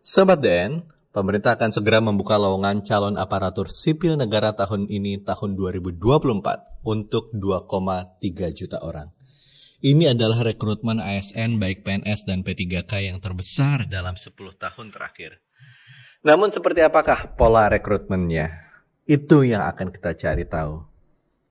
Sobat DN, pemerintah akan segera membuka lowongan calon aparatur sipil negara tahun ini, tahun 2024, untuk 2,3 juta orang. Ini adalah rekrutmen ASN baik PNS dan P3K yang terbesar dalam 10 tahun terakhir. Namun seperti apakah pola rekrutmennya? Itu yang akan kita cari tahu.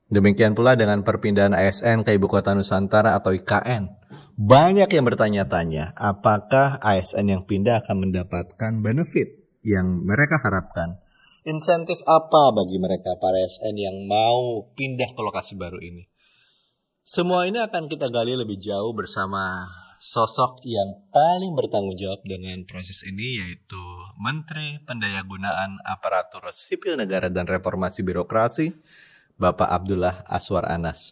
Demikian pula dengan perpindahan ASN ke Ibu Kota Nusantara atau IKN. Banyak yang bertanya-tanya, apakah ASN yang pindah akan mendapatkan benefit yang mereka harapkan? Insentif apa bagi mereka para ASN yang mau pindah ke lokasi baru ini? Semua ini akan kita gali lebih jauh bersama sosok yang paling bertanggung jawab dengan proses ini, yaitu Menteri Pendayagunaan Aparatur Sipil Negara dan Reformasi Birokrasi, Bapak Abdullah Azwar Anas.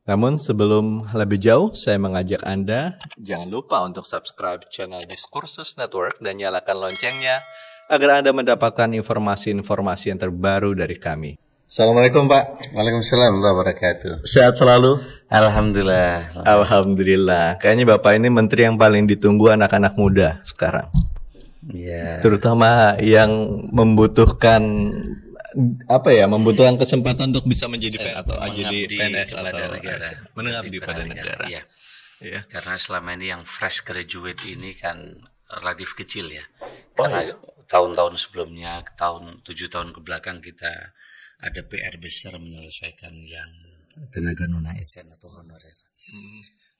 Namun sebelum lebih jauh, saya mengajak Anda, jangan lupa untuk subscribe channel Diskursus Network dan nyalakan loncengnya, agar Anda mendapatkan informasi-informasi yang terbaru dari kami. Assalamualaikum Pak. Waalaikumsalam warahmatullahi wabarakatuh. Sehat selalu? Alhamdulillah. Alhamdulillah. Kayaknya Bapak ini menteri yang paling ditunggu anak-anak muda sekarang. Ya. Terutama yang membutuhkan membutuhkan kesempatan untuk bisa menjadi jadi PNS atau mengabdi pada negara. Ya. Ya. Karena selama ini yang fresh graduate ini kan relatif kecil ya. Karena tahun-tahun sebelumnya, 7 tahun ke belakang kita ada PR besar menyelesaikan yang tenaga non ASN atau honorer.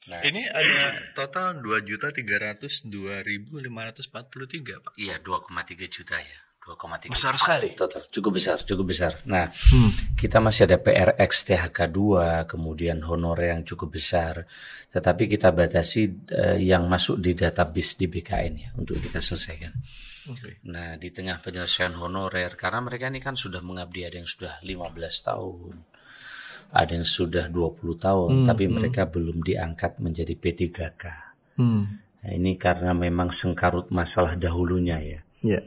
Nah, ini ada total 2.302.543 Pak. Iya, 2,3 juta ya. 2,3 besar sekali. Total, cukup besar. Nah, kita masih ada PRX THK2, kemudian honorer yang cukup besar. Tetapi kita batasi yang masuk di database di BKN ya, untuk kita selesaikan. Okay. Nah, di tengah penyelesaian honorer, karena mereka ini kan sudah mengabdi, ada yang sudah 15 tahun, ada yang sudah 20 tahun, tapi mereka belum diangkat menjadi P3K. Nah, ini karena memang sengkarut masalah dahulunya ya. Yeah.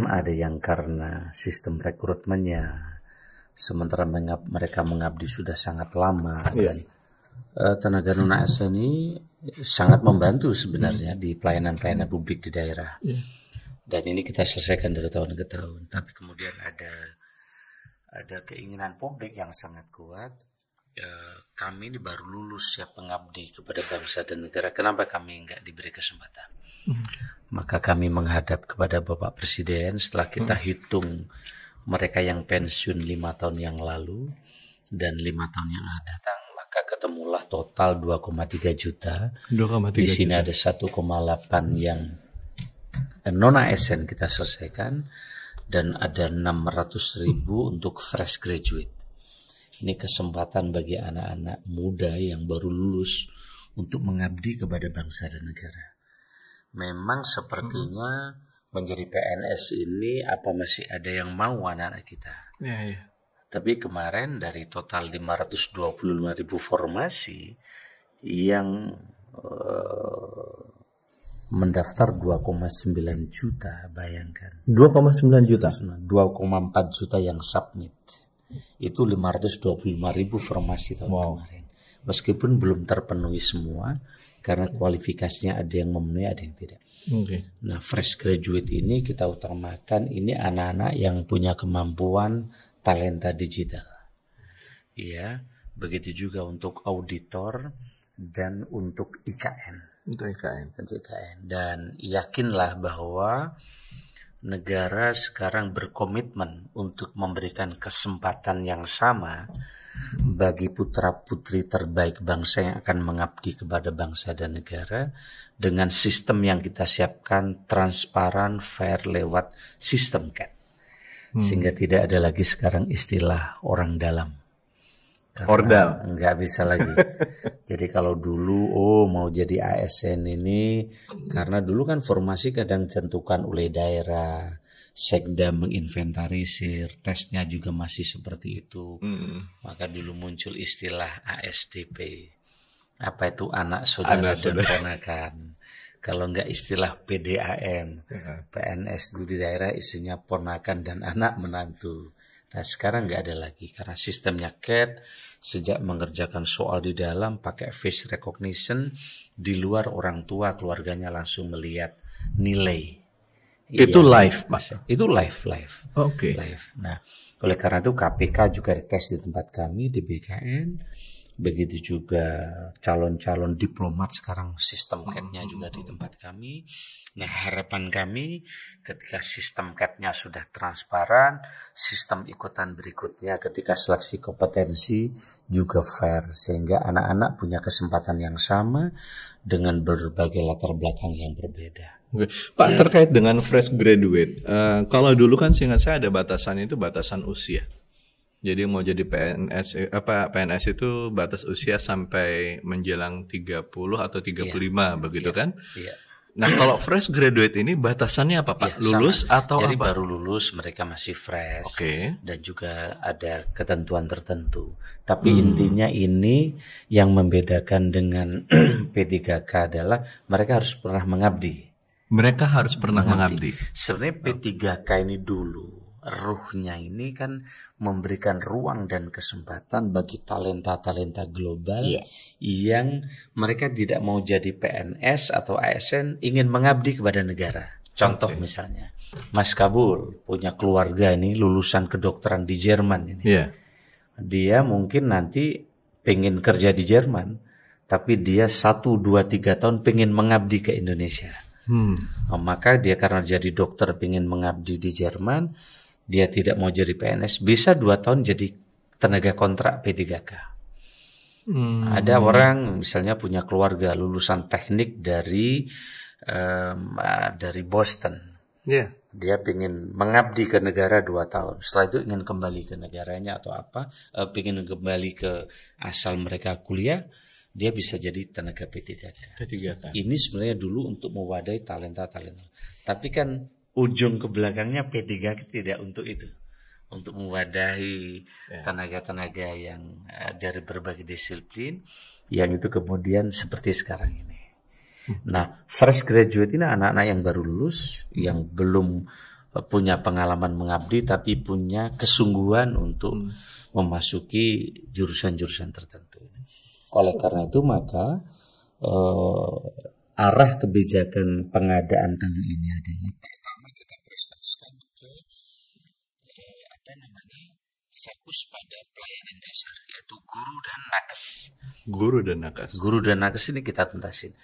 Ada yang karena sistem rekrutmennya, sementara mereka mengabdi sudah sangat lama. Dan tenaga non ASN ini sangat membantu sebenarnya di pelayanan-pelayanan publik di daerah. Dan ini kita selesaikan dari tahun ke tahun. Tapi kemudian ada keinginan publik yang sangat kuat. Kami ini baru lulus siap mengabdi kepada bangsa dan negara. Kenapa kami nggak diberi kesempatan? Maka kami menghadap kepada Bapak Presiden setelah kita hitung mereka yang pensiun 5 tahun yang lalu dan 5 tahun yang akan datang, maka ketemulah total 2,3 juta. 2,3 di sini juta. Ada 1,8 yang non ASN kita selesaikan dan ada 600.000 untuk fresh graduate. Ini kesempatan bagi anak-anak muda yang baru lulus untuk mengabdi kepada bangsa dan negara. Memang sepertinya menjadi PNS ini masih ada yang mau anak-anak kita. Ya. Tapi kemarin dari total 525.000 formasi yang mendaftar 2,9 juta, bayangkan. 2,9 juta? 2,4 juta yang submit. Itu 525.000 formasi tahun kemarin. Meskipun belum terpenuhi semua, karena kualifikasinya ada yang memenuhi, ada yang tidak. Okay. Nah, fresh graduate ini kita utamakan ini anak-anak yang punya kemampuan talenta digital. Ya, begitu juga untuk auditor dan untuk IKN. Untuk IKN. Dan yakinlah bahwa negara sekarang berkomitmen untuk memberikan kesempatan yang sama bagi putra-putri terbaik bangsa yang akan mengabdi kepada bangsa dan negara dengan sistem yang kita siapkan transparan, fair lewat sistem CAT. Sehingga tidak ada lagi sekarang istilah orang dalam. Ordal. Enggak bisa lagi. Jadi kalau dulu mau jadi ASN ini, karena dulu kan formasi kadang ditentukan oleh daerah, Sekda menginventarisir, tesnya juga masih seperti itu. Maka dulu muncul istilah ASDP. Apa itu anak saudara dan ponakan. Kalau enggak istilah PDAM, PNS itu di daerah isinya ponakan dan anak menantu. Nah, sekarang nggak ada lagi karena sistemnya CAT sejak mengerjakan soal di dalam pakai face recognition, di luar orang tua keluarganya langsung melihat nilai. Itu Yang live, Pak? Itu live. Oke. Live. Nah, oleh karena itu KPK juga dites di tempat kami di BKN. Begitu juga calon-calon diplomat sekarang sistem CAT-nya juga di tempat kami. Nah, harapan kami ketika sistem CAT-nya sudah transparan, sistem ikutan berikutnya ketika seleksi kompetensi juga fair, sehingga anak-anak punya kesempatan yang sama dengan berbagai latar belakang yang berbeda. Oke. Pak, terkait dengan fresh graduate, kalau dulu kan seingat saya ada batasan, itu batasan usia. Jadi mau jadi PNS itu batas usia sampai menjelang 30 atau 35 begitu kan? Iya. Nah, kalau fresh graduate ini batasannya apa, Pak? Ya, Lulus sama. atau Jadi apa? baru lulus mereka masih fresh. Oke. Dan juga ada ketentuan tertentu. Tapi intinya ini yang membedakan dengan P3K adalah mereka harus pernah mengabdi. Mereka harus pernah mengabdi. Sebenarnya P3K ini dulu ruhnya ini kan memberikan ruang dan kesempatan bagi talenta-talenta global yang mereka tidak mau jadi PNS atau ASN, ingin mengabdi kepada negara. Contoh misalnya, Mas Kabul punya keluarga ini lulusan kedokteran di Jerman ini. Dia mungkin nanti pengen kerja di Jerman, tapi dia 1, 2, 3 tahun pengen mengabdi ke Indonesia. Maka dia karena jadi dokter pengen mengabdi di Jerman, dia tidak mau jadi PNS, bisa 2 tahun jadi tenaga kontrak P3K. Ada orang misalnya punya keluarga lulusan teknik dari Boston. Dia ingin mengabdi ke negara 2 tahun. Setelah itu ingin kembali ke negaranya atau apa, ingin kembali ke asal mereka kuliah, dia bisa jadi tenaga P3K. Ini sebenarnya dulu untuk mewadahi talenta-talenta. Tapi kan ujung ke belakangnya P3K tidak untuk itu. Untuk mewadahi tenaga-tenaga yang dari berbagai disiplin, yang itu kemudian seperti sekarang ini. Nah, fresh graduate ini anak-anak yang baru lulus, yang belum punya pengalaman mengabdi, tapi punya kesungguhan untuk memasuki jurusan-jurusan tertentu. Oleh karena itu maka arah kebijakan pengadaan tahun ini adalah pertama kita prestasikan ke fokus pada pelayanan dasar, yaitu guru dan nakes. Guru dan nakes. Guru dan nakes ini kita tuntasin.